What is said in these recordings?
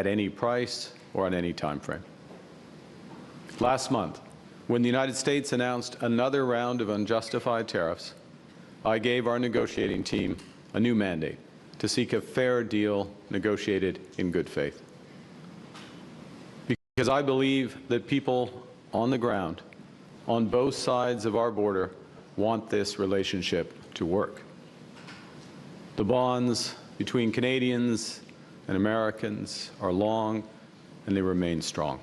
at any price or on any time frame. Last month, when the United States announced another round of unjustified tariffs, I gave our negotiating team a new mandate to seek a fair deal negotiated in good faith. Because I believe that people on the ground, on both sides of our border, want this relationship to work. The bonds between Canadians and Americans are long, and they remain strong.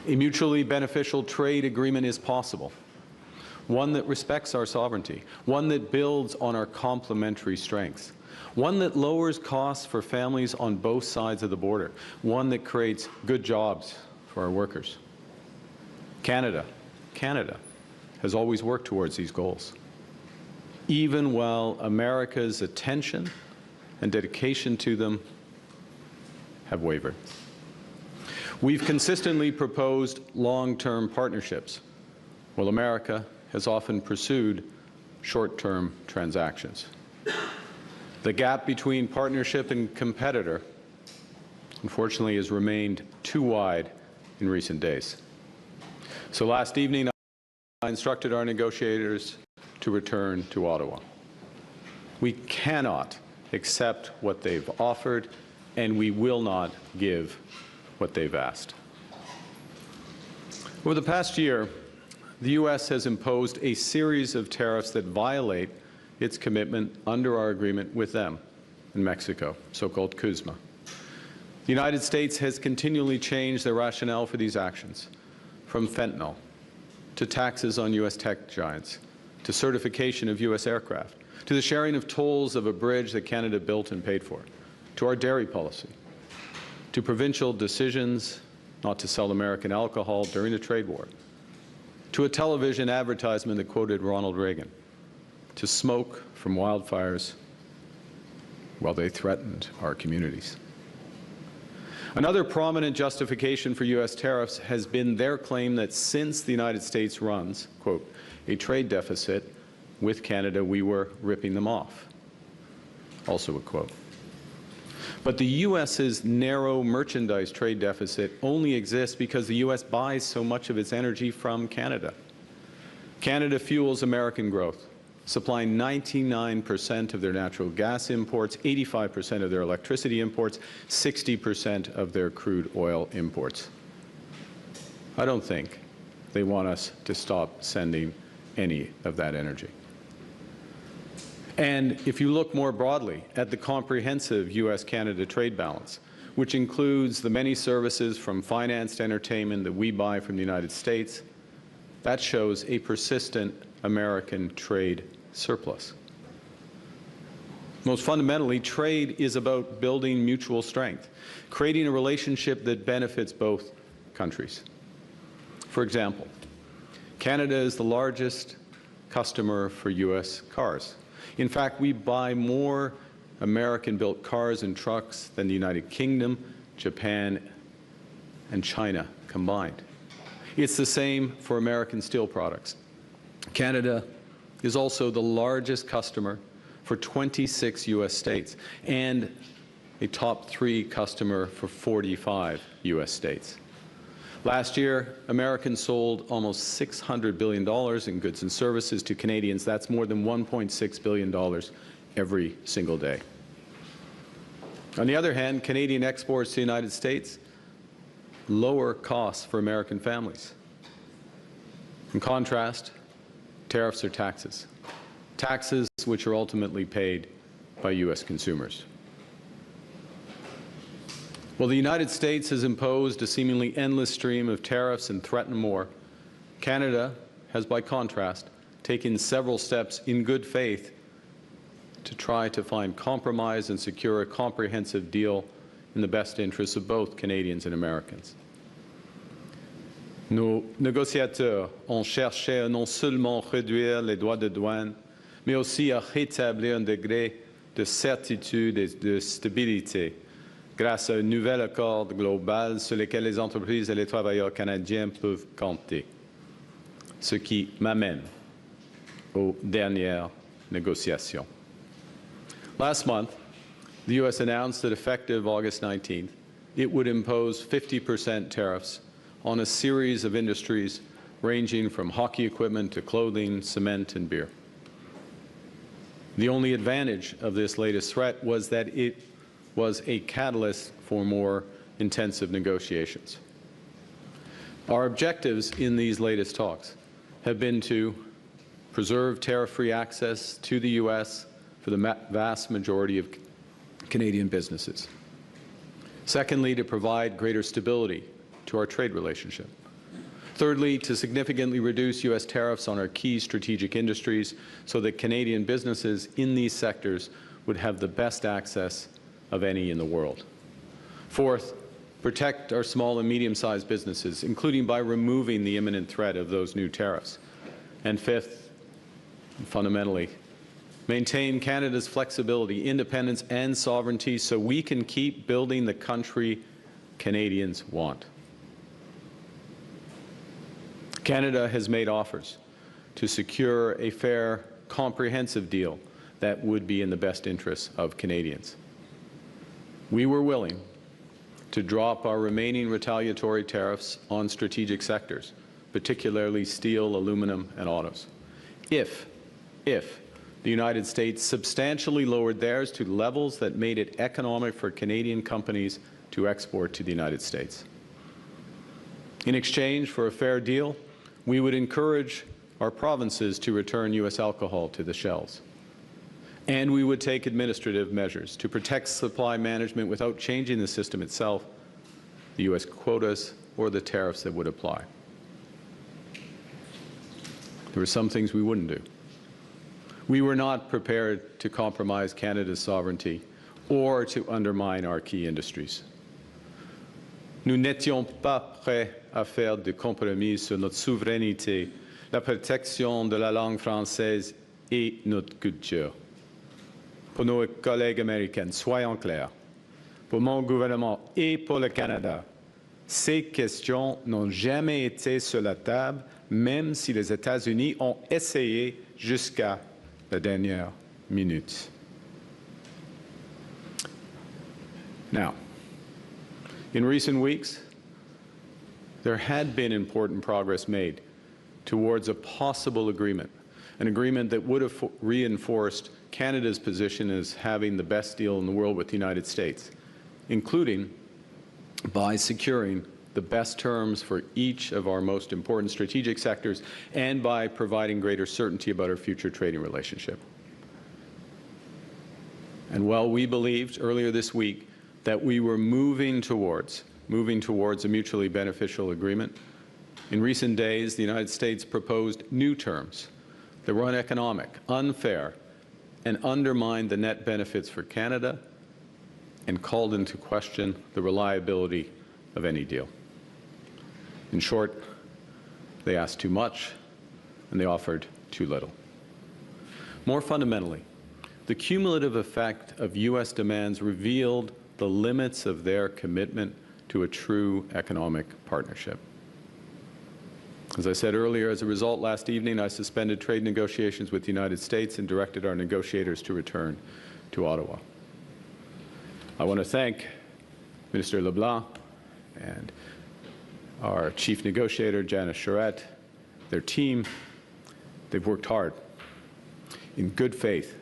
A mutually beneficial trade agreement is possible, one that respects our sovereignty, one that builds on our complementary strengths, one that lowers costs for families on both sides of the border, one that creates good jobs for our workers. Canada has always worked towards these goals, even while America's attention and dedication to them have wavered. We've consistently proposed long-term partnerships, while America has often pursued short-term transactions. The gap between partnership and competitor, unfortunately, has remained too wide in recent days. So last evening, I instructed our negotiators to return to Ottawa. We cannot accept what they've offered, and we will not give what they've asked. Over the past year, the U.S. has imposed a series of tariffs that violate its commitment under our agreement with them in Mexico, so-called CUSMA. The United States has continually changed the rationale for these actions, from fentanyl to taxes on U.S. tech giants, to certification of U.S. aircraft, to the sharing of tolls of a bridge that Canada built and paid for, to our dairy policy, to provincial decisions not to sell American alcohol during the trade war, to a television advertisement that quoted Ronald Reagan, to smoke from wildfires while they threatened our communities. Another prominent justification for U.S. tariffs has been their claim that since the United States runs, quote, a trade deficit with Canada, we were ripping them off. Also a quote. But the U.S.'s narrow merchandise trade deficit only exists because the U.S. buys so much of its energy from Canada. Canada fuels American growth, supplying 99% of their natural gas imports, 85% of their electricity imports, 60% of their crude oil imports. I don't think they want us to stop sending any of that energy. And if you look more broadly at the comprehensive U.S. Canada trade balance, which includes the many services from finance to entertainment that we buy from the United States, that shows a persistent American trade surplus. Most fundamentally, trade is about building mutual strength, creating a relationship that benefits both countries. For example, Canada is the largest customer for U.S. cars. In fact, we buy more American-built cars and trucks than the United Kingdom, Japan, and China combined. It's the same for American steel products. Canada is also the largest customer for 26 U.S. states and a top 3 customer for 45 U.S. states. Last year, Americans sold almost $600 billion in goods and services to Canadians. That's more than $1.6 billion every single day. On the other hand, Canadian exports to the United States lower costs for American families. In contrast, tariffs are taxes. Taxes which are ultimately paid by U.S. consumers. While the United States has imposed a seemingly endless stream of tariffs and threatened more, Canada has, by contrast, taken several steps in good faith to try to find compromise and secure a comprehensive deal in the best interests of both Canadians and Americans. Nos négociateurs ont cherché à non seulement réduire les droits de douane, mais aussi à rétablir un degré de certitude et de stabilité grâce à un nouvel accord global sur lequel les entreprises et les travailleurs canadiens peuvent compter. Ce qui m'amène aux dernières négociations. Last month, the U.S. announced that effective August 19th, it would impose 50% tariffs on a series of industries ranging from hockey equipment to clothing, cement, and beer. The only advantage of this latest threat was that it was a catalyst for more intensive negotiations. Our objectives in these latest talks have been to preserve tariff-free access to the U.S. for the vast majority of Canadian businesses. Secondly, to provide greater stability to our trade relationship. Thirdly, to significantly reduce U.S. tariffs on our key strategic industries so that Canadian businesses in these sectors would have the best access of any in the world. Fourth, protect our small and medium-sized businesses, including by removing the imminent threat of those new tariffs. And fifth, fundamentally, maintain Canada's flexibility, independence, and sovereignty so we can keep building the country Canadians want. Canada has made offers to secure a fair, comprehensive deal that would be in the best interests of Canadians. We were willing to drop our remaining retaliatory tariffs on strategic sectors, particularly steel, aluminum, and autos, if the United States substantially lowered theirs to levels that made it economic for Canadian companies to export to the United States. In exchange for a fair deal, we would encourage our provinces to return U.S. alcohol to the shelves. And we would take administrative measures to protect supply management without changing the system itself, the U.S. quotas, or the tariffs that would apply. There were some things we wouldn't do. We were not prepared to compromise Canada's sovereignty or to undermine our key industries. Nous n'étions pas prêts à faire de compromis sur notre souveraineté, la protection de la langue française et notre culture. Pour nos collègues américains, soyons clairs, pour mon gouvernement et pour le Canada, ces questions n'ont jamais été sur la table, même si les États-Unis ont essayé jusqu'à la dernière minute. Now, in recent weeks, there had been important progress made towards a possible agreement, an agreement that would have reinforced Canada's position as having the best deal in the world with the United States, including by securing the best terms for each of our most important strategic sectors and by providing greater certainty about our future trading relationship. And while we believed earlier this week that we were moving towards a mutually beneficial agreement, in recent days the United States proposed new terms that were uneconomic, unfair, and undermined the net benefits for Canada and called into question the reliability of any deal. In short, they asked too much and they offered too little. More fundamentally, the cumulative effect of U.S. demands revealed the limits of their commitment to a true economic partnership. As I said earlier, as a result, last evening I suspended trade negotiations with the United States and directed our negotiators to return to Ottawa. I want to thank Minister LeBlanc and our chief negotiator, Janice Charette, their team. They've worked hard, in good faith,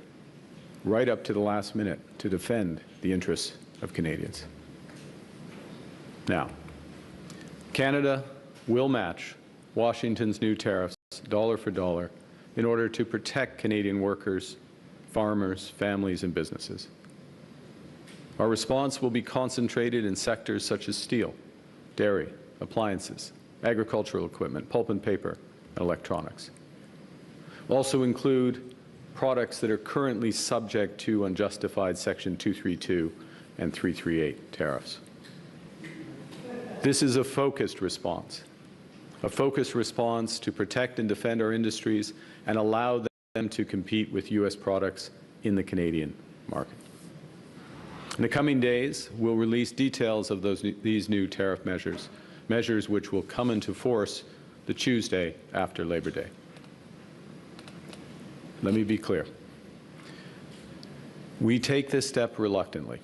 right up to the last minute to defend the interests of Canadians. Now, Canada will match Washington's new tariffs dollar for dollar in order to protect Canadian workers, farmers, families, and businesses. Our response will be concentrated in sectors such as steel, dairy, appliances, agricultural equipment, pulp and paper, and electronics. We'll also include products that are currently subject to unjustified Section 232 and 338 tariffs. This is a focused response to protect and defend our industries and allow them to compete with U.S. products in the Canadian market. In the coming days, we'll release details of these new tariff measures which will come into force the Tuesday after Labor Day. Let me be clear. We take this step reluctantly.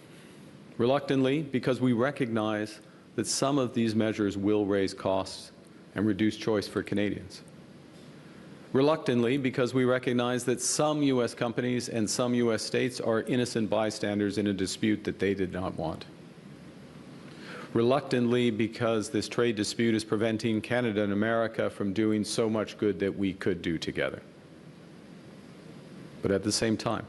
Reluctantly because we recognize that some of these measures will raise costs and reduce choice for Canadians. Reluctantly because we recognize that some U.S. companies and some U.S. states are innocent bystanders in a dispute that they did not want. Reluctantly because this trade dispute is preventing Canada and America from doing so much good that we could do together. But at the same time,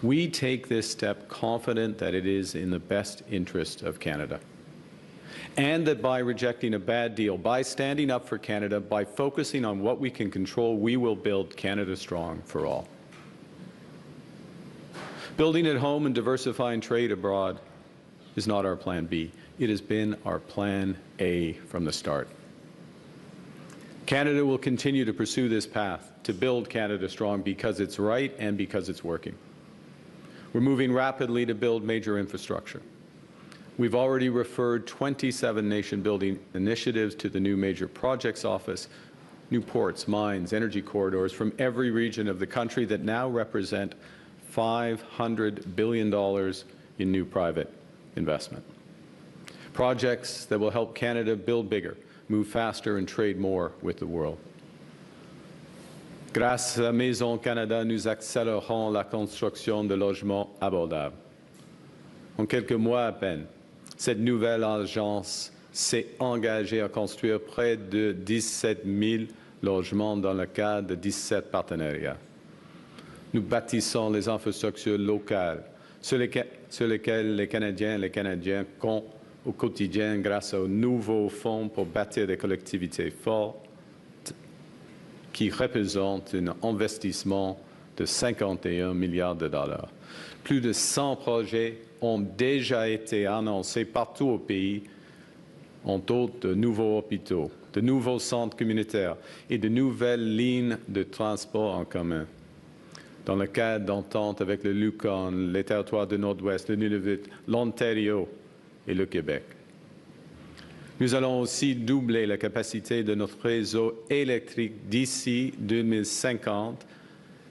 we take this step confident that it is in the best interest of Canada, and that by rejecting a bad deal, by standing up for Canada, by focusing on what we can control, we will build Canada strong for all. Building at home and diversifying trade abroad is not our plan B. It has been our plan A from the start. Canada will continue to pursue this path to build Canada strong because it's right and because it's working. We're moving rapidly to build major infrastructure. We've already referred 27 nation-building initiatives to the new Major Projects Office, new ports, mines, energy corridors from every region of the country that now represent $500 billion in new private investment. Projects that will help Canada build bigger, move faster and trade more with the world. Grâce à Maison Canada, nous accélérons la construction de logements abordables. En quelques mois à peine, cette nouvelle agence s'est engagée à construire près de 17 000 logements dans le cadre de 17 partenariats. Nous bâtissons les infrastructures locales sur lesquelles les Canadiens et les Canadiens comptent au quotidien grâce au nouveau fonds pour bâtir des collectivités fortes qui représente un investissement de 51 milliards de dollars. Plus de 100 projets ont déjà été annoncés partout au pays, entre autres de nouveaux hôpitaux, de nouveaux centres communautaires et de nouvelles lignes de transport en commun. Dans le cadre d'entente avec le Yukon, les territoires du Nord-Ouest, le Nunavut, l'Ontario et le Québec. Nous allons aussi doubler la capacité de notre réseau électrique d'ici 2050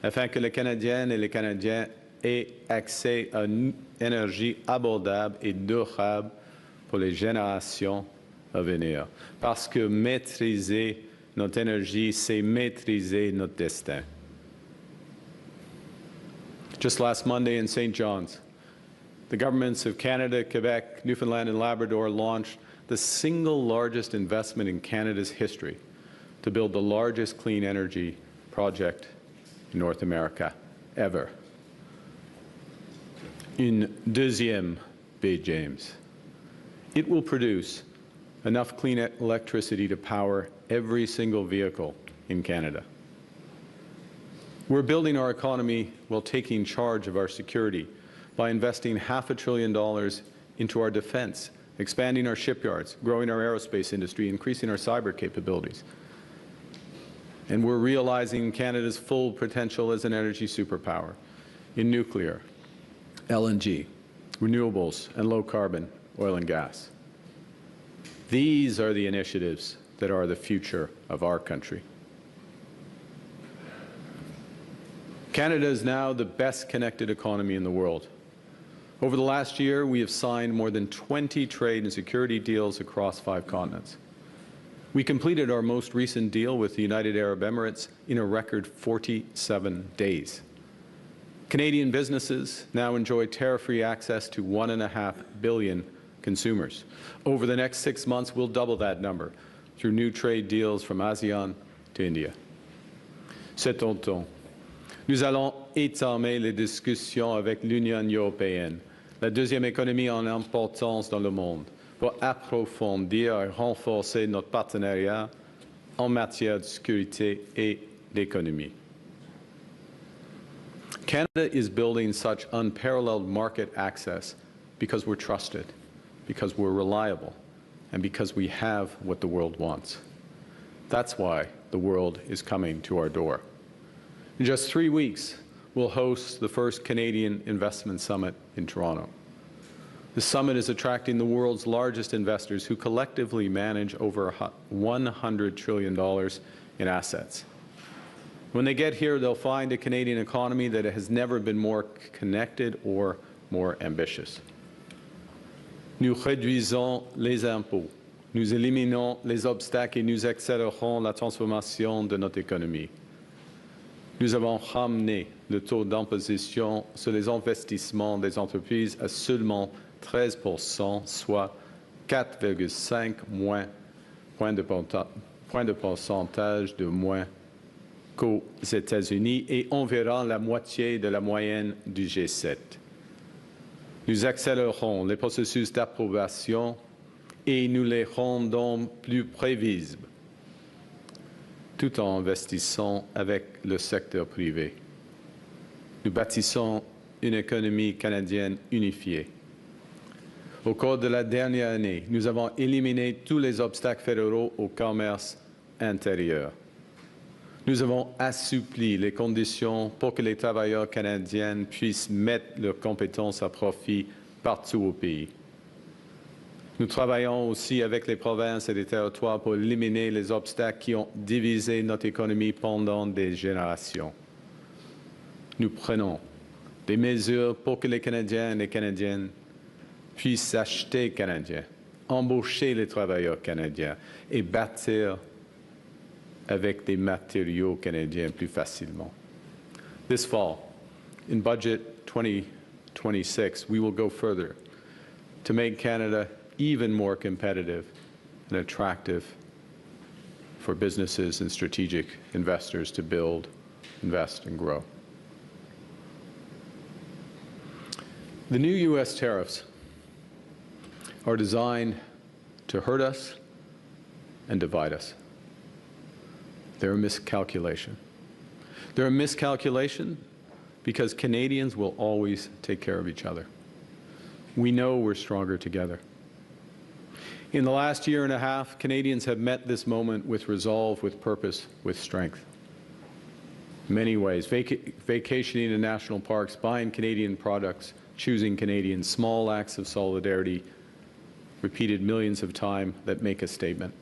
afin que les Canadiennes et les Canadiens aient accès à une énergie abordable et durable pour les générations à venir. Parce que maîtriser notre énergie, c'est maîtriser notre destin. Just last Monday in St. John's, the governments of Canada, Quebec, Newfoundland and Labrador launched the single largest investment in Canada's history to build the largest clean energy project in North America ever. Une deuxième Bay James. It will produce enough clean electricity to power every single vehicle in Canada. We're building our economy while taking charge of our security by investing $500 billion into our defense, expanding our shipyards, growing our aerospace industry, increasing our cyber capabilities. And we're realizing Canada's full potential as an energy superpower in nuclear, LNG, renewables, and low-carbon oil and gas. These are the initiatives that are the future of our country. Canada is now the best connected economy in the world. Over the last year, we have signed more than 20 trade and security deals across 5 continents. We completed our most recent deal with the United Arab Emirates in a record 47 days. Canadian businesses now enjoy tariff-free access to 1.5 billion consumers. Over the next 6 months, we'll double that number through new trade deals from ASEAN to India. Cet automne, nous allons entamer les discussions avec l'Union européenne, la deuxième économie en importance dans le monde, pour approfondir et renforcer notre partenariat en matière de sécurité et d'économie. Canada is building such unparalleled market access because we're trusted, because we're reliable, and because we have what the world wants. That's why the world is coming to our door. In just 3 weeks, we'll host the first Canadian Investment Summit in Toronto. The summit is attracting the world's largest investors who collectively manage over $100 trillion in assets. When they get here, they'll find a Canadian economy that has never been more connected or more ambitious. Nous réduisons les impôts, nous éliminons les obstacles et nous accélérons la transformation de notre économie. Nous avons ramené le taux d'imposition sur les investissements des entreprises à seulement 13%, soit 4,5 points de pourcentage de moins qu'aux États-Unis et environ la moitié de la moyenne du G7. Nous accélérons les processus d'approbation et nous les rendons plus prévisibles, tout en investissant avec le secteur privé. Nous bâtissons une économie canadienne unifiée. Au cours de la dernière année, nous avons éliminé tous les obstacles fédéraux au commerce intérieur. Nous avons assoupli les conditions pour que les travailleurs canadiens puissent mettre leurs compétences à profit partout au pays. Nous travaillons aussi avec les provinces et les territoires pour éliminer les obstacles qui ont divisé notre économie pendant des générations. Nous prenons des mesures pour que les Canadiens et les Canadiennes puissent acheter canadien, embaucher les travailleurs canadiens et bâtir avec des matériaux canadiens plus facilement. This fall, in Budget 2026, we will go further to make Canada even more competitive and attractive for businesses and strategic investors to build, invest, and grow. The new U.S. tariffs are designed to hurt us and divide us. They're a miscalculation. They're a miscalculation because Canadians will always take care of each other. We know we're stronger together. In the last year and a half, Canadians have met this moment with resolve, with purpose, with strength. In many ways, vacationing in national parks, buying Canadian products, choosing Canadian, small acts of solidarity, repeated millions of times that make a statement.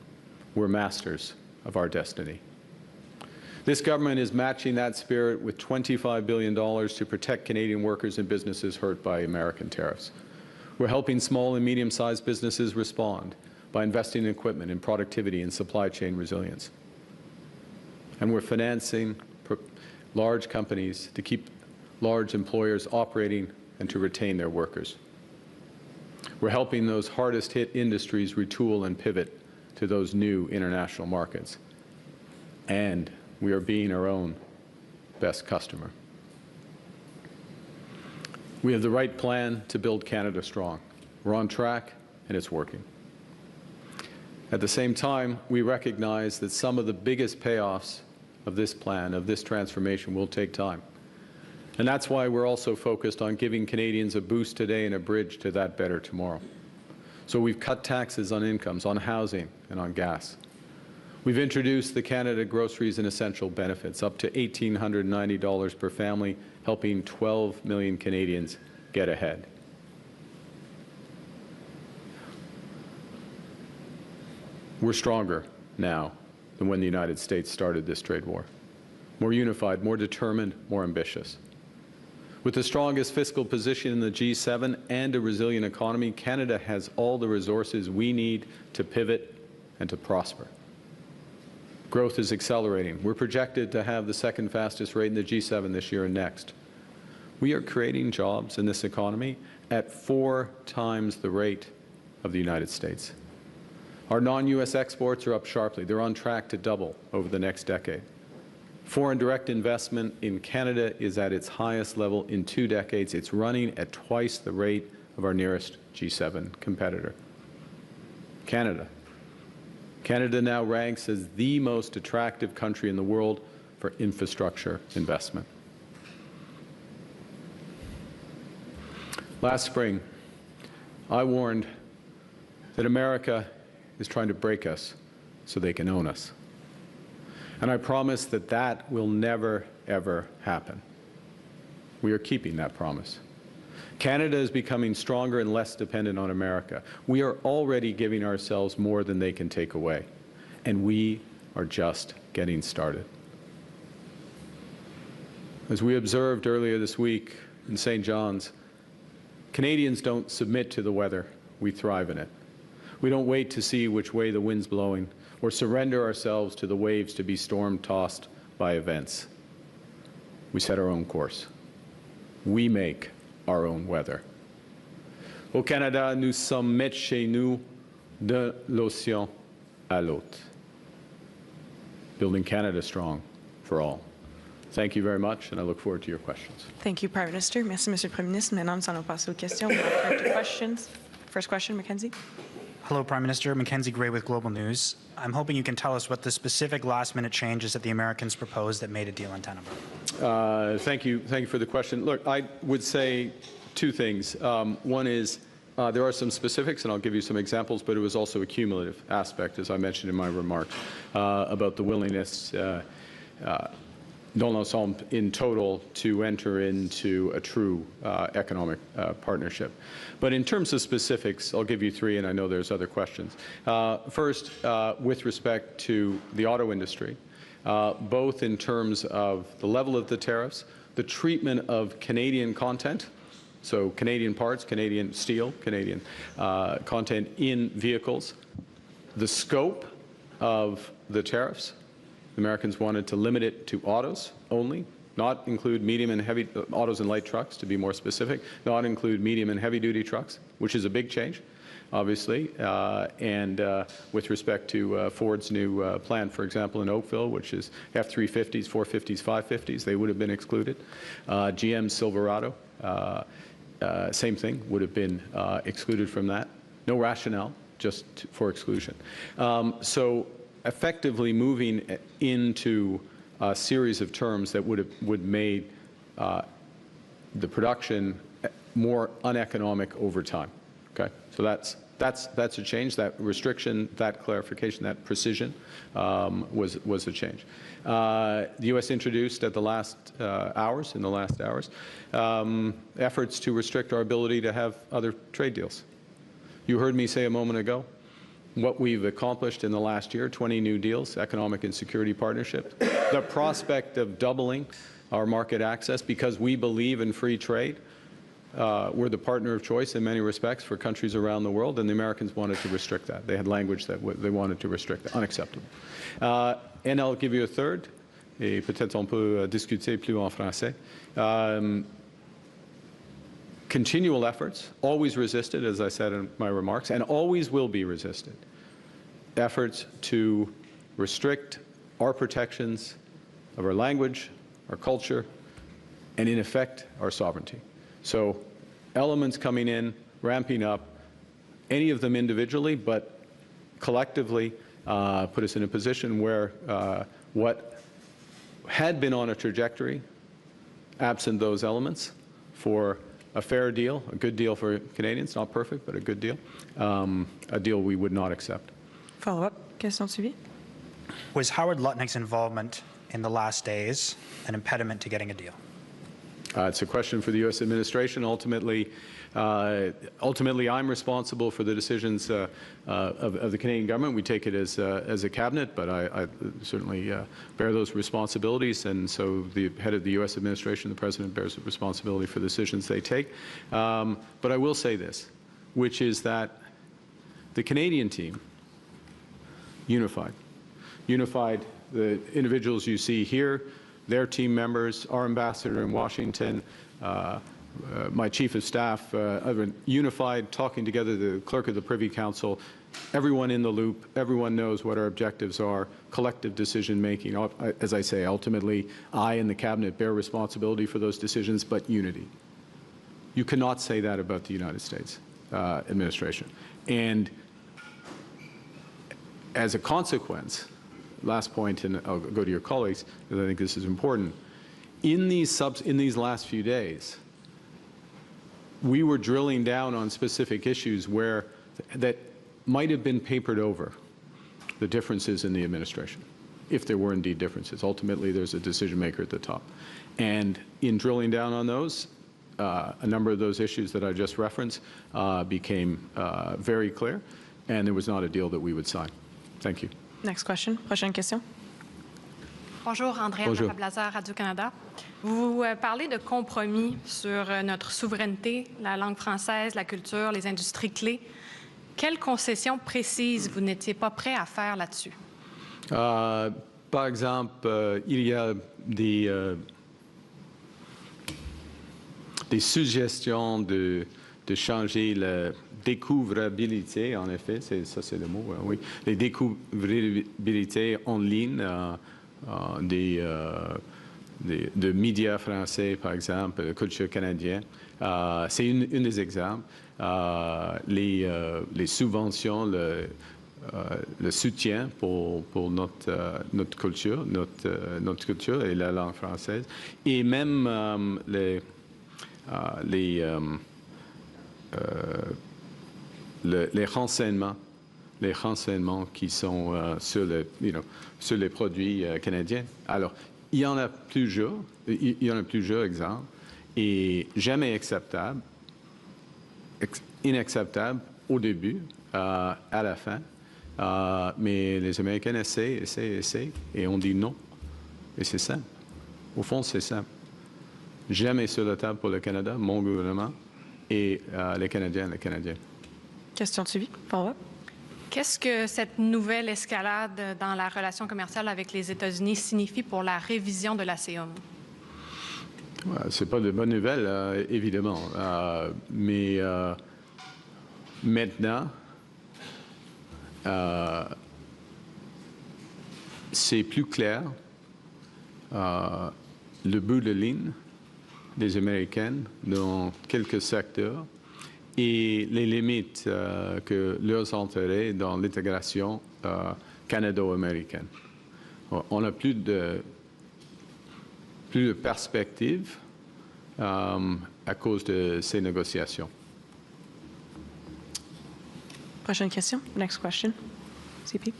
We're masters of our destiny. This government is matching that spirit with $25 billion to protect Canadian workers and businesses hurt by American tariffs. We're helping small and medium-sized businesses respond by investing in equipment, in productivity, and supply chain resilience. And we're financing large companies to keep large employers operating and to retain their workers. We're helping those hardest-hit industries retool and pivot to those new international markets. And we are being our own best customer. We have the right plan to build Canada strong. We're on track, and it's working. At the same time, we recognize that some of the biggest payoffs of this plan, of this transformation, will take time. And that's why we're also focused on giving Canadians a boost today and a bridge to that better tomorrow. So we've cut taxes on incomes, on housing, and on gas. We've introduced the Canada Groceries and Essential Benefits, up to $1,890 per family, helping 12 million Canadians get ahead. We're stronger now than when the United States started this trade war. More unified, more determined, more ambitious. With the strongest fiscal position in the G7 and a resilient economy, Canada has all the resources we need to pivot and to prosper. Growth is accelerating. We're projected to have the second fastest rate in the G7 this year and next. We are creating jobs in this economy at 4 times the rate of the United States. Our non-U.S. exports are up sharply. They're on track to double over the next decade. Foreign direct investment in Canada is at its highest level in 2 decades. It's running at twice the rate of our nearest G7 competitor. Canada now ranks as the most attractive country in the world for infrastructure investment. Last spring, I warned that America is trying to break us so they can own us. And I promise that that will never, ever happen. We are keeping that promise. Canada is becoming stronger and less dependent on America. We are already giving ourselves more than they can take away. And we are just getting started. As we observed earlier this week in St. John's, Canadians don't submit to the weather. We thrive in it. We don't wait to see which way the wind's blowing or surrender ourselves to the waves to be storm-tossed by events. We set our own course. We make our own weather. Au Canada, nous sommes maîtres chez nous de l'océan à l'autre. Building Canada strong for all. Thank you very much, and I look forward to your questions. Thank you, Prime Minister. Merci, Monsieur le Premier ministre. Maintenant, nous allons passer aux questions. We'll turn to questions. First question, Mackenzie. Hello, Prime Minister. Mackenzie Gray with Global News. I'm hoping you can tell us what the specific last-minute changes that the Americans proposed that made a deal in Tennessee. Thank you for the question. Look, I would say two things. One is there are some specifics, and I'll give you some examples, but it was also a cumulative aspect, as I mentioned in my remarks, about the willingness dans l'ensemble in total to enter into a true economic partnership. But in terms of specifics, I'll give you three, and I know there's other questions. First, with respect to the auto industry, both in terms of the level of the tariffs, the treatment of Canadian content, so Canadian parts, Canadian steel, Canadian content in vehicles, the scope of the tariffs. The Americans wanted to limit it to autos only, not include medium and heavy autos and light trucks, to be more specific, not include medium and heavy-duty trucks, which is a big change, obviously. And with respect to Ford's new plant, for example, in Oakville, which is F-350s, 450s, 550s, they would have been excluded. GM Silverado, same thing, would have been excluded from that. No rationale, just for exclusion. So effectively moving into a series of terms that would made the production more uneconomic over time. Okay, so that's a change. That restriction, that clarification, that precision was a change. The U.S. introduced in the last hours, efforts to restrict our ability to have other trade deals. You heard me say a moment ago what we've accomplished in the last year, 20 new deals, economic and security partnerships, the prospect of doubling our market access because we believe in free trade. We're the partner of choice in many respects for countries around the world, and the Americans wanted to restrict that. They had language that they wanted to restrict that. Unacceptable. And I'll give you a third, et peut-être on peut discuter plus en français. Continual efforts, always resisted, as I said in my remarks, and always will be resisted, efforts to restrict our protections of our language, our culture, and in effect, our sovereignty. So elements coming in, ramping up, any of them individually, but collectively put us in a position where what had been on a trajectory, absent those elements, for a fair deal, a good deal for Canadians, not perfect, but a good deal, a deal we would not accept. Follow-up, question suivie. Was Howard Lutnick's involvement in the last days an impediment to getting a deal? It's a question for the U.S. administration. Ultimately, I'm responsible for the decisions of the Canadian government. We take it as a cabinet, but I certainly bear those responsibilities, and so the head of the U.S. administration, the president, bears responsibility for the decisions they take. But I will say this, which is that the Canadian team, unified, the individuals you see here, their team members, our ambassador in Washington, my chief of staff, unified, talking together, the clerk of the Privy Council, everyone in the loop, everyone knows what our objectives are, collective decision making. As I say, ultimately, I and the cabinet bear responsibility for those decisions, but unity. You cannot say that about the United States administration. And as a consequence, last point, and I'll go to your colleagues, because I think this is important. In these last few days, we were drilling down on specific issues where that might have been papered over, the differences in the administration, if there were indeed differences. Ultimately, there's a decision maker at the top. And in drilling down on those, a number of those issues that I just referenced became very clear, and there was not a deal that we would sign. Thank you. Next question. Prochaine question. Bonjour, Andréa Bonjour. Blazer, Radio-Canada. Vous parlez de compromis sur notre souveraineté, la langue française, la culture, les industries clés. Quelles concessions précises vous n'étiez pas prêt à faire là-dessus? Par exemple, il y a des suggestions de changer la découvrabilité, en effet, ça c'est le mot, oui, les découvrabilités en ligne de médias français, par exemple, culture canadienne. C'est une des exemples. Les subventions, le soutien pour notre culture, notre culture et la langue française, et même les renseignements qui sont sur les produits canadiens. Alors, il y en a plusieurs exemples, et jamais acceptable, inacceptable au début, à la fin. Mais les Américains essaient, et on dit non. Et c'est simple. Au fond, c'est simple. Jamais sur la table pour le Canada, mon gouvernement, et les Canadiens, les Canadiennes. Question de suivi, follow-up. Qu'est-ce que cette nouvelle escalade dans la relation commerciale avec les États-Unis signifie pour la révision de la COME? C'est pas de bonnes nouvelles, évidemment. Mais maintenant, c'est plus clair le bout de ligne des Américaines dans quelques secteurs et les limites que leurs intérêts dans l'intégration canado-américaine. On n'a plus de perspective à cause de ces négociations. Prochaine question. Next question. CP.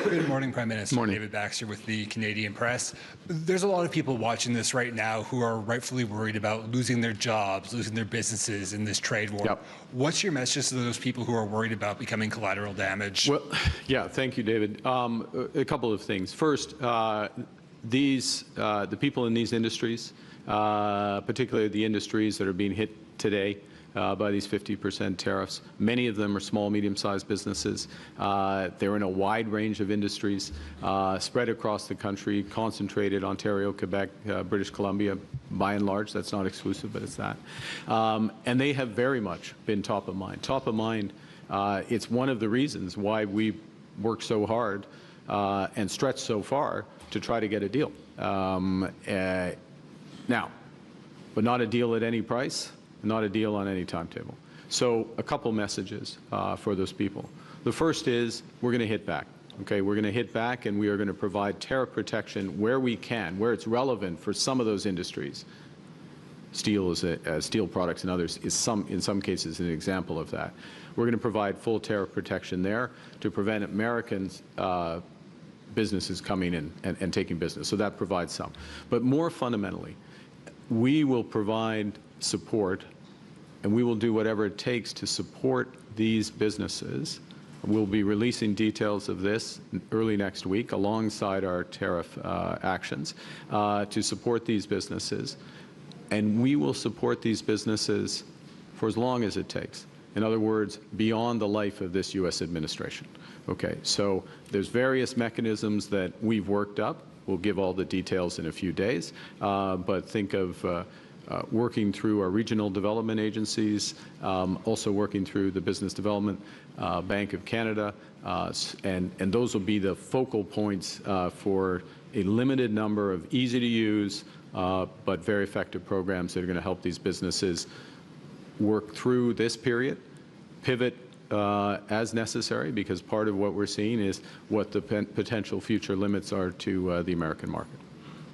Good morning, Prime Minister. Morning. David Baxter with the Canadian Press. There's a lot of people watching this right now who are rightfully worried about losing their jobs, losing their businesses in this trade war. Yep. What's your message to those people who are worried about becoming collateral damage? Well, yeah, thank you, David. A couple of things. First, the people in these industries, particularly the industries that are being hit today by these 50% tariffs. Many of them are small, medium-sized businesses. They're in a wide range of industries, spread across the country, concentrated Ontario, Quebec, British Columbia, by and large. That's not exclusive, but it's that. And they have very much been top of mind. Top of mind, it's one of the reasons why we worked so hard and stretched so far to try to get a deal. Now, but not a deal at any price. Not a deal on any timetable. So a couple messages for those people. The first is we're going to hit back. Okay, we're going to hit back, and we are going to provide tariff protection where we can, where it's relevant for some of those industries. Steel steel products and others is in some cases an example of that. We're going to provide full tariff protection there to prevent Americans businesses coming in and taking business. So that provides some. But more fundamentally, we will provide support, and we will do whatever it takes to support these businesses. We'll be releasing details of this early next week alongside our tariff actions to support these businesses. And we will support these businesses for as long as it takes. In other words, beyond the life of this U.S. administration. Okay, so there's various mechanisms that we've worked up. We'll give all the details in a few days, but think of working through our regional development agencies, also working through the Business Development Bank of Canada, and those will be the focal points for a limited number of easy-to-use but very effective programs that are going to help these businesses work through this period, pivot as necessary, because part of what we're seeing is what the potential future limits are to the American market.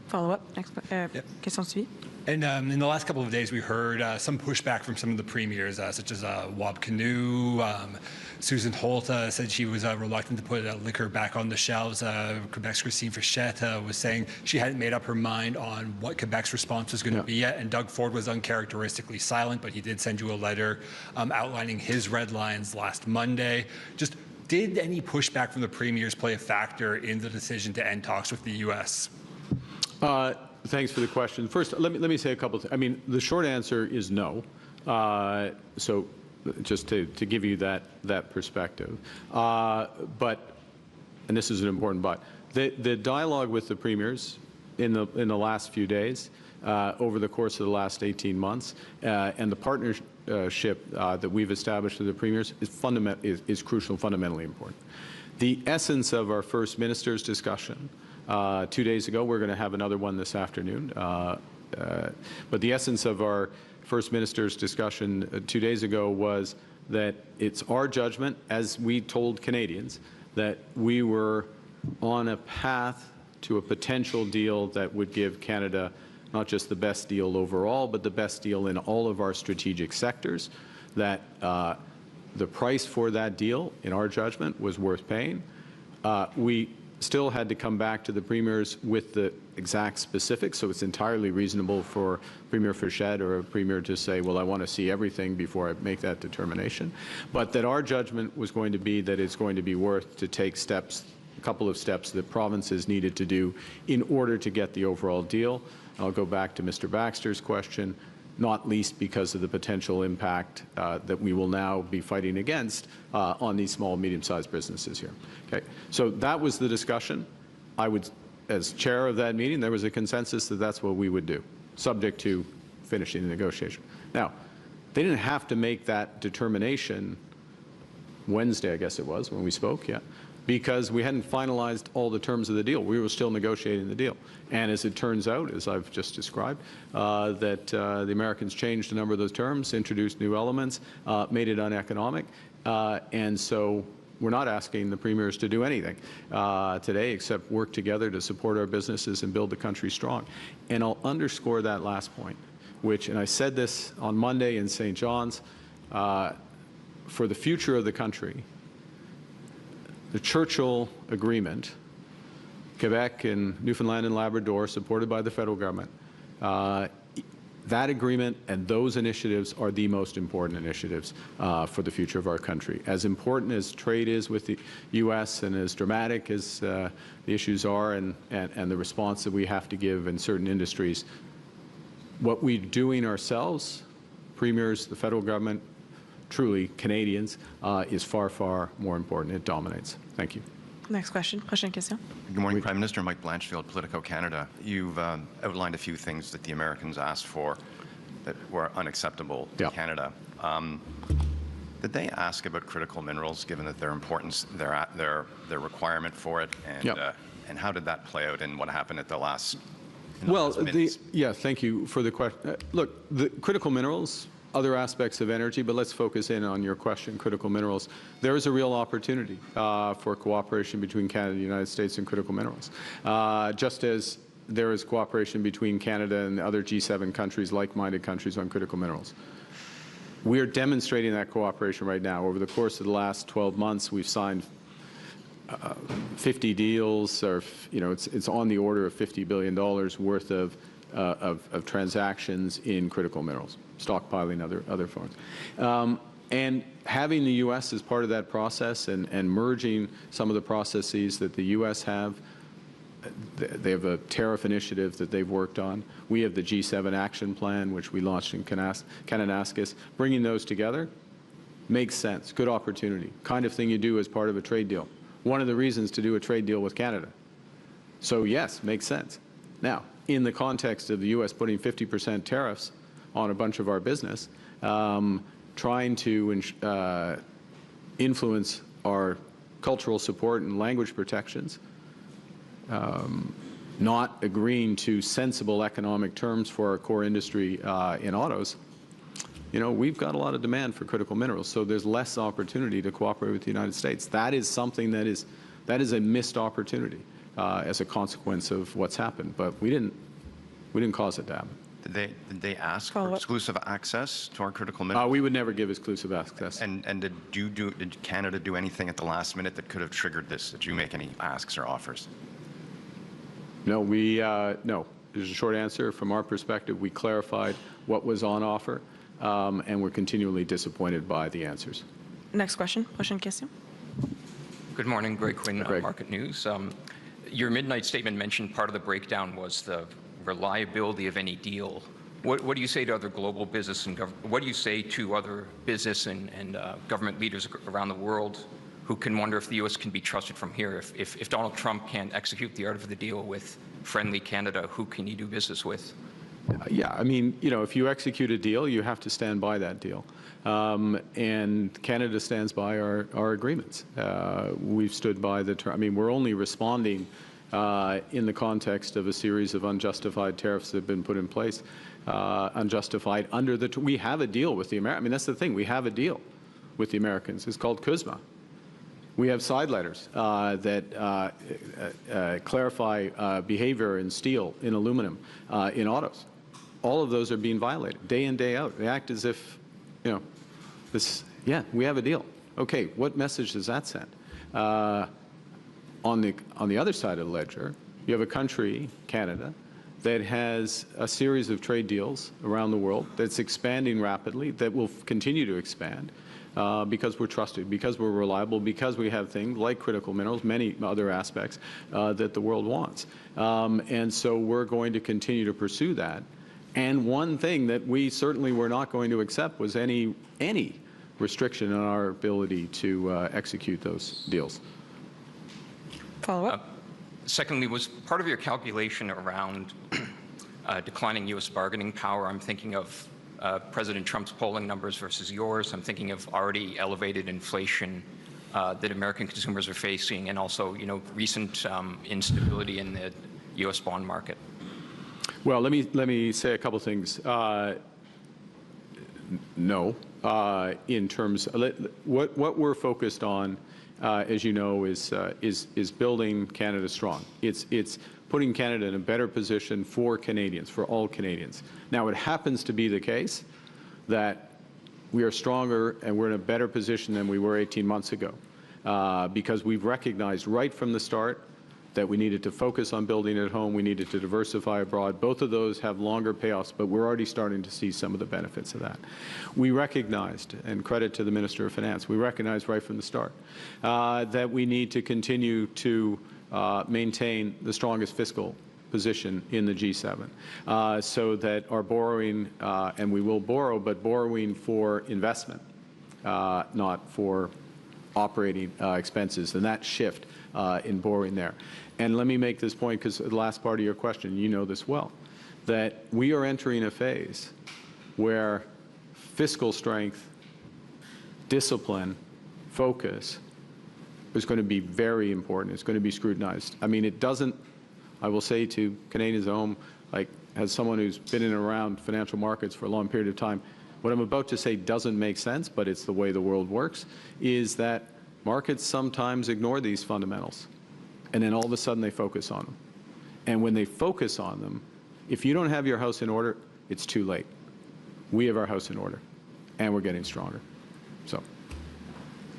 Follow-up. Next question suivie. And in the last couple of days, we heard some pushback from some of the premiers, such as Wab Kinew. Susan Holt said she was reluctant to put liquor back on the shelves. Quebec's Christine Frechette was saying she hadn't made up her mind on what Quebec's response was going to be yet. And Doug Ford was uncharacteristically silent, but he did send you a letter outlining his red lines last Monday. Just Did any pushback from the premiers play a factor in the decision to end talks with the U.S.? Thanks for the question. First, let me say a couple things. I mean, the short answer is no. So just to give you that perspective. But, and this is an important but, the dialogue with the premiers in the last few days, over the course of the last 18 months, and the partnership that we've established with the premiers is crucial and fundamentally important. The essence of our First Minister's discussion 2 days ago, we're going to have another one this afternoon, but the essence of our First Minister's discussion 2 days ago was that it's our judgment, as we told Canadians, that we were on a path to a potential deal that would give Canada not just the best deal overall, but the best deal in all of our strategic sectors, that the price for that deal, in our judgment, was worth paying. We still had to come back to the premiers with the exact specifics, so it's entirely reasonable for Premier Fichette or a premier to say, well, I want to see everything before I make that determination. But that our judgment was going to be that it's going to be worth to take steps, a couple of steps that provinces needed to do in order to get the overall deal. I'll go back to Mr. Baxter's question, not least because of the potential impact that we will now be fighting against on these small, medium-sized businesses here. Okay, so that was the discussion. I would, as chair of that meeting, there was a consensus that that's what we would do, subject to finishing the negotiation. Now, they didn't have to make that determination Wednesday, I guess it was, when we spoke, yeah, because we hadn't finalized all the terms of the deal. We were still negotiating the deal. And as it turns out, as I've just described, that the Americans changed a number of those terms, introduced new elements, made it uneconomic. And so we're not asking the premiers to do anything today except work together to support our businesses and build the country strong. And I'll underscore that last point, which, and I said this on Monday in St. John's, for the future of the country, the Churchill Agreement, Quebec and Newfoundland and Labrador, supported by the federal government, that agreement and those initiatives are the most important initiatives for the future of our country. As important as trade is with the U.S. and as dramatic as the issues are and the response that we have to give in certain industries, what we're doing ourselves, premiers, the federal government, truly Canadians, is far, far more important. It dominates. Thank you. Next question. Prochaine question. Good morning, Prime Minister. Mike Blanchfield, Politico Canada. You've outlined a few things that the Americans asked for that were unacceptable to Canada. Did they ask about critical minerals, given that their importance, their requirement for it, and how did that play out and what happened at the last? Well, thank you for the question. Look, the critical minerals, other aspects of energy, but let's focus in on your question, critical minerals. There is a real opportunity for cooperation between Canada and the United States in critical minerals, just as there is cooperation between Canada and other G7 countries, like-minded countries, on critical minerals. We are demonstrating that cooperation right now. Over the course of the last 12 months, we've signed 50 deals, or it's on the order of $50 billion worth of transactions in critical minerals, stockpiling, other forms. And having the U.S. as part of that process and merging some of the processes that the U.S. have, they have a tariff initiative that they've worked on. We have the G7 action plan, which we launched in Kananaskis. Bringing those together makes sense, good opportunity, kind of thing you do as part of a trade deal. One of the reasons to do a trade deal with Canada. So yes, makes sense. Now, in the context of the U.S. putting 50% tariffs on a bunch of our business, trying to influence our cultural support and language protections, not agreeing to sensible economic terms for our core industry in autos, we've got a lot of demand for critical minerals, so there's less opportunity to cooperate with the United States. That is something that is a missed opportunity as a consequence of what's happened, but we didn't cause it to happen. Did they ask for exclusive access to our critical minerals? We would never give exclusive access. And did Canada do anything at the last minute that could have triggered this? Did you make any asks or offers? No, no. There's a short answer. From our perspective, we clarified what was on offer, and we're continually disappointed by the answers. Next question. Prochaine question. Good morning, Greg Quinn, Greg. Market News. Your midnight statement mentioned part of the breakdown was the reliability of any deal. What do you say to other global business and what do you say to other business and government leaders around the world who can wonder if the U.S. can be trusted from here? If Donald Trump can't execute the art of the deal with friendly Canada, who can he do business with? Yeah, I mean, you know, if you execute a deal, you have to stand by that deal. And Canada stands by our agreements. We've stood by the term. I mean, we're only responding in the context of a series of unjustified tariffs that have been put in place, unjustified under the. We have a deal with the Americans. I mean, that's the thing. We have a deal with the Americans. It's called CUSMA. We have side letters that clarify behavior in steel, in aluminum, in autos. All of those are being violated day in, day out. They act as if, you know, this. Yeah, we have a deal. Okay, what message does that send? On the other side of the ledger, you have a country, Canada, that has a series of trade deals around the world that's expanding rapidly, that will continue to expand. Because we're trusted, because we're reliable, because we have things like critical minerals, many other aspects that the world wants. And so we're going to continue to pursue that. And one thing that we certainly were not going to accept was any restriction on our ability to execute those deals. Follow up. Secondly, was part of your calculation around declining U.S. bargaining power? I'm thinking of President Trump's polling numbers versus yours. I'm thinking of already elevated inflation that American consumers are facing, and also, you know, recent instability in the U.S. bond market. Well, let me say a couple things. No, in terms what we're focused on, as you know, is building Canada strong. It's putting Canada in a better position for Canadians, for all Canadians. Now, it happens to be the case that we are stronger and we're in a better position than we were 18 months ago, because we've recognized right from the start that we needed to focus on building at home, we needed to diversify abroad. Both of those have longer payoffs, but we're already starting to see some of the benefits of that. We recognized, and credit to the Minister of Finance, we recognized right from the start that we need to continue to maintain the strongest fiscal position in the G7, so that our borrowing, and we will borrow, but borrowing for investment, not for operating expenses, and that shift in borrowing there. And let me make this point, because the last part of your question, you know this well, that we are entering a phase where fiscal strength, discipline, focus is going to be very important. It's going to be scrutinized. I mean, it doesn't, I will say to Canadians at home, like as someone who's been in and around financial markets for a long period of time, what I'm about to say doesn't make sense, but it's the way the world works, is that markets sometimes ignore these fundamentals, and then all of a sudden they focus on them. And when they focus on them, if you don't have your house in order, it's too late. We have our house in order, and we're getting stronger. So.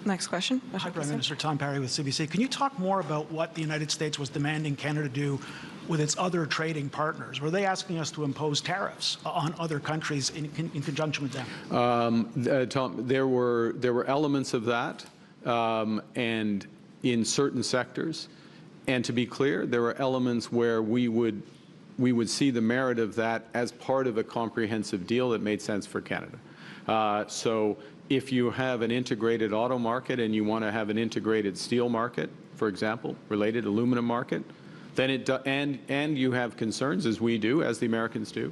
Next question. Hi, Prime Minister. Tom Parry with CBC. Can you talk more about what the United States was demanding Canada do with its other trading partners? Were they asking us to impose tariffs on other countries in conjunction with them? Tom, there were elements of that, and in certain sectors. And to be clear, there were elements where we would see the merit of that as part of a comprehensive deal that made sense for Canada. So if you have an integrated auto market and you want to have an integrated steel market, for example, related aluminum market, then and you have concerns, as we do, as the Americans do,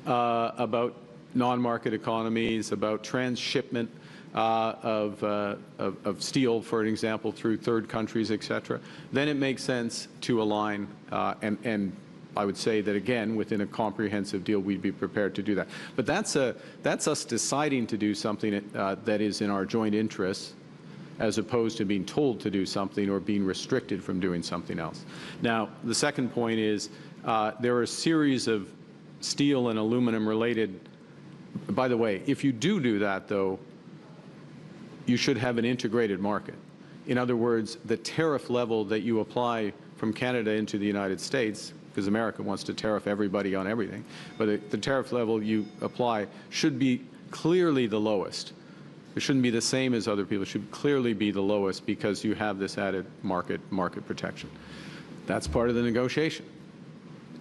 about non-market economies, about transshipment of steel, for example, through third countries, et cetera, then it makes sense to align, and I would say that, again, within a comprehensive deal, we'd be prepared to do that. But that's us deciding to do something that is in our joint interests, as opposed to being told to do something or being restricted from doing something else. Now, the second point is there are a series of steel and aluminum related. By the way, if you do that, though, you should have an integrated market. In other words, the tariff level that you apply from Canada into the United States, because America wants to tariff everybody on everything, but the tariff level you apply should be clearly the lowest It shouldn't be the same as other people. It should clearly be the lowest because you have this added market protection. That's part of the negotiation.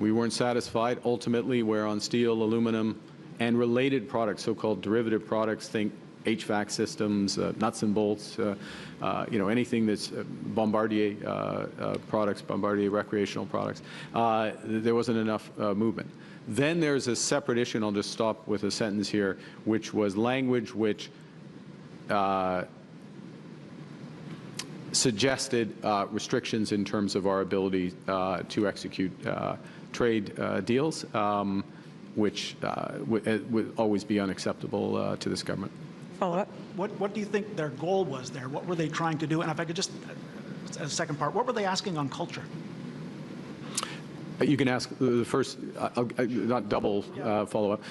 We weren't satisfied. Ultimately, we're on steel, aluminum, and related products, so-called derivative products. Think HVAC systems, nuts and bolts, anything that's Bombardier products, Bombardier recreational products. There wasn't enough movement. Then there's a separate issue, and I'll just stop with a sentence here, which was language which suggested restrictions in terms of our ability to execute trade deals, which would always be unacceptable to this government. Follow-up. What do you think their goal was there? What were they trying to do? And if I could just, as a second part, what were they asking on culture? You can ask the first, not double follow-up.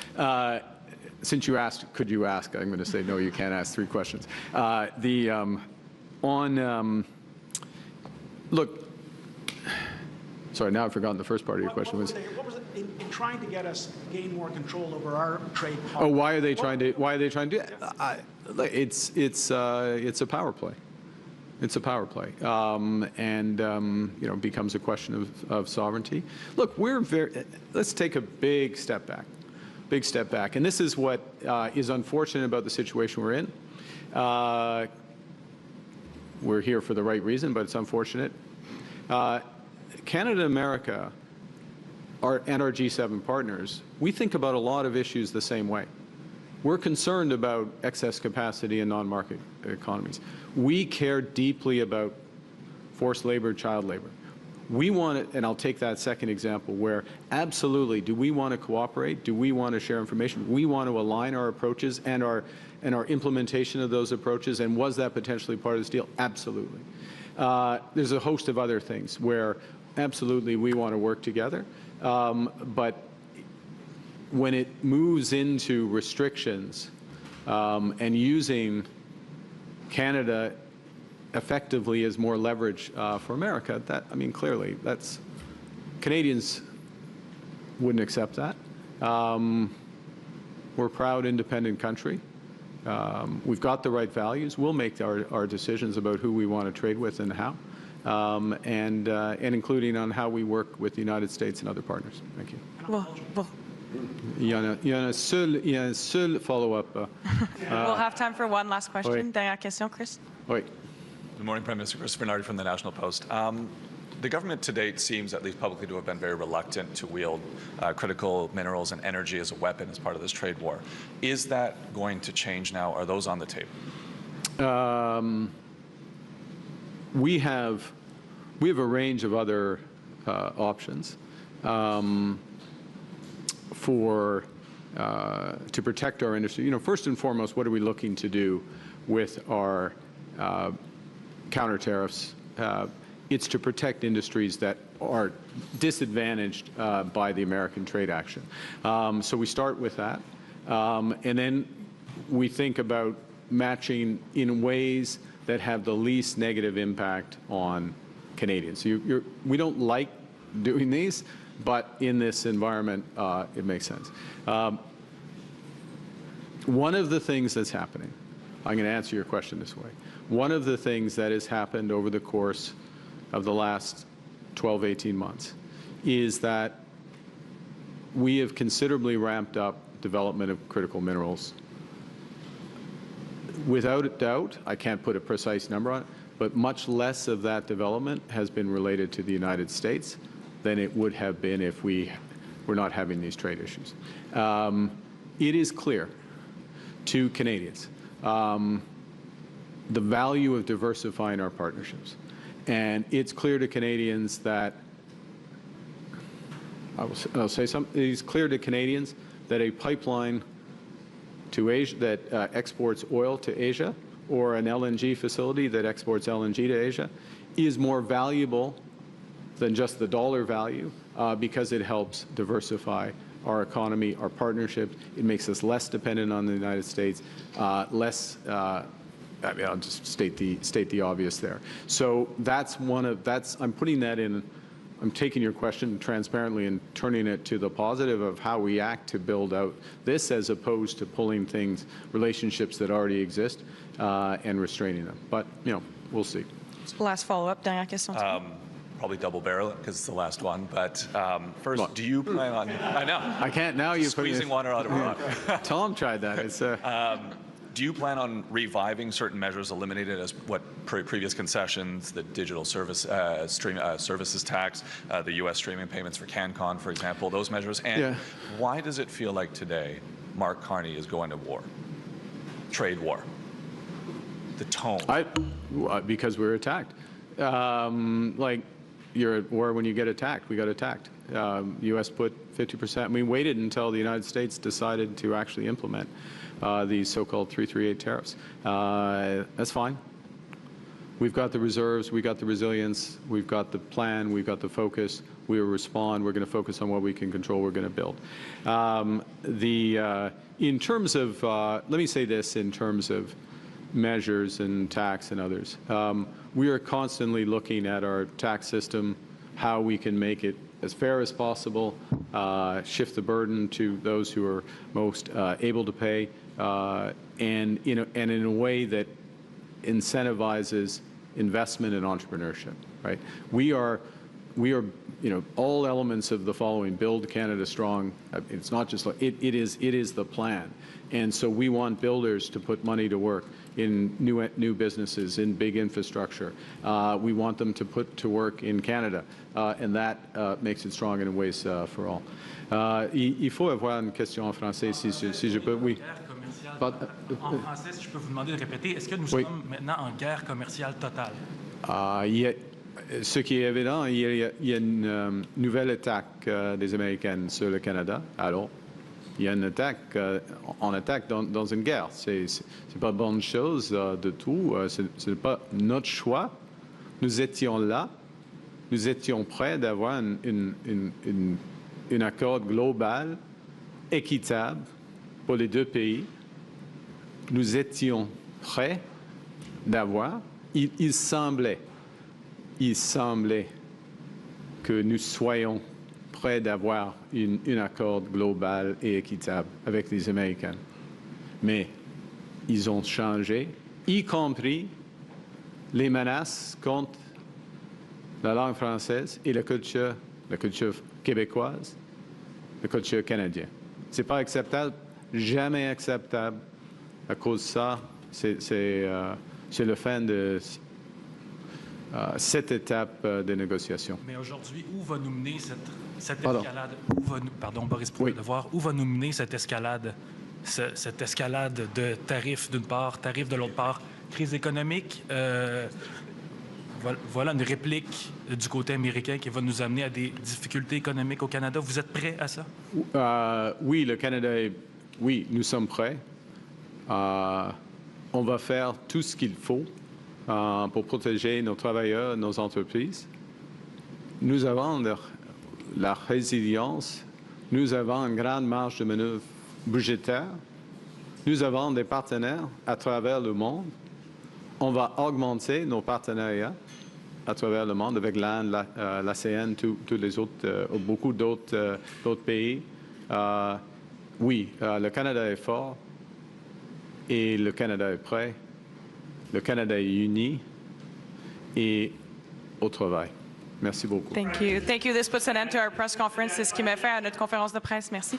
Since you asked, could you ask? I'm going to say no, you can't ask 3 questions. Look, sorry, now I've forgotten the first part of your question. What was it in trying to get us gain more control over our trade policy? Oh, why are they trying to do that? It's a power play. It's a power play, and becomes a question of sovereignty. Look, let's take a big step back. Big step back. And this is what is unfortunate about the situation we're in. We're here for the right reason, but it's unfortunate. Canada and America and our G7 partners, we think about a lot of issues the same way. We're concerned about excess capacity in non-market economies. We care deeply about forced labor, child labor. We want it, and I'll take that second example where absolutely, do we want to cooperate? Do we want to share information? We want to align our approaches and our implementation of those approaches, and was that potentially part of this deal? Absolutely. There's a host of other things where absolutely we want to work together, but when it moves into restrictions and using Canada effectively as more leverage for America, clearly, Canadians wouldn't accept that. We're a proud, independent country. We've got the right values. We'll make our decisions about who we want to trade with and how, and including on how we work with the United States and other partners. Thank you. Well, Il y a un seul follow-up. we'll have time for one last question. Oui. Dernière question, Chris. Oui. Good morning, Prime Minister. Chris Bernardi from the National Post. The government to date seems, at least publicly, to have been very reluctant to wield critical minerals and energy as a weapon as part of this trade war. Is that going to change now? Are those on the table? We have a range of other options to protect our industry. First and foremost, what are we looking to do with our counter tariffs? It's to protect industries that are disadvantaged by the American trade action. So we start with that, and then we think about matching in ways that have the least negative impact on Canadians. So we don't like doing these, but in this environment, it makes sense. One of the things that's happening, I'm going to answer your question this way. One of the things that has happened over the course of the last 12, 18 months is that we have considerably ramped up development of critical minerals. Without a doubt, I can't put a precise number on it, but much less of that development has been related to the United States than it would have been if we were not having these trade issues. It is clear to Canadians the value of diversifying our partnerships. And it's clear to Canadians that, I'll say something, it's clear to Canadians that a pipeline to Asia that exports oil to Asia, or an LNG facility that exports LNG to Asia, is more valuable than just the dollar value because it helps diversify our economy, our partnerships. It makes us less dependent on the United States, I'll just state the obvious there. So I'm putting that in I'm taking your question transparently and turning it to the positive of how we act to build out this as opposed to pulling things, relationships that already exist, and restraining them. But, we'll see. Last follow-up, dernière question. Probably double barrel it because it's the last one. But first, do you plan on? I know. I can't now. You're squeezing water out of a rock. Tom tried that. It's do you plan on reviving certain measures eliminated as what previous concessions, the digital services tax, the U.S. streaming payments for CanCon, for example, those measures? And why does it feel like today Mark Carney is going to war, trade war? The tone. Because we're attacked. Like you're at war when you get attacked. We got attacked. U.S. put 50%. We waited until the United States decided to actually implement these so-called 338 tariffs. That's fine. We've got the reserves, we've got the resilience, we've got the plan, we've got the focus. We will respond. We're going to focus on what we can control. We're going to build. In terms of, let me say this in terms of measures and tax and others. We are constantly looking at our tax system, how we can make it as fair as possible, shift the burden to those who are most able to pay, and in a way that incentivizes investment and entrepreneurship. Right? We are, all elements of the following: build Canada strong. It's not just like it is the plan, and so we want builders to put money to work in new businesses, in big infrastructure. We want them to put to work in Canada, and that makes it strong in ways for all. Il faut avoir une question en français si je peux. Oui. En français, si je peux vous demander de répéter, est-ce que nous sommes maintenant en guerre commerciale totale? Ce qui est évident, il y a une nouvelle attaque des Américains sur le Canada. Alors, il y a une attaque, on attaque dans une guerre. C'est pas bonne chose de tout. Ce n'est pas notre choix. Nous étions là. Nous étions prêts d'avoir un accord global, équitable pour les deux pays. Nous étions prêts d'avoir. Il semblait que nous soyons prêts d'avoir un accord global et équitable avec les Américains. Mais ils ont changé, y compris les menaces contre la langue française et la culture québécoise, la culture canadienne. Ce n'est pas acceptable, jamais acceptable. À cause de ça, c'est le fin de cette étape de négociation. Mais aujourd'hui, où va nous mener cette escalade? Pardon, Boris, pour le devoir. Où va nous mener cette escalade de tarifs d'une part, tarifs de l'autre part, crise économique? Voilà une réplique du côté américain qui va nous amener à des difficultés économiques au Canada. Vous êtes prêts à ça? Oui, le Canada oui, nous sommes prêts. On va faire tout ce qu'il faut pour protéger nos travailleurs, nos entreprises. Nous avons la résilience, nous avons une grande marge de manœuvre budgétaire, nous avons des partenaires à travers le monde. On va augmenter nos partenariats à travers le monde avec l'Inde, l'ASEAN, tous les autres, beaucoup d'autres pays. Oui, le Canada est fort et le Canada est prêt. Le Canada est uni et au travail. Merci beaucoup. Thank you. Thank you. This puts an end to our press conference. C'est ce qui met fin à notre conférence de presse. Merci.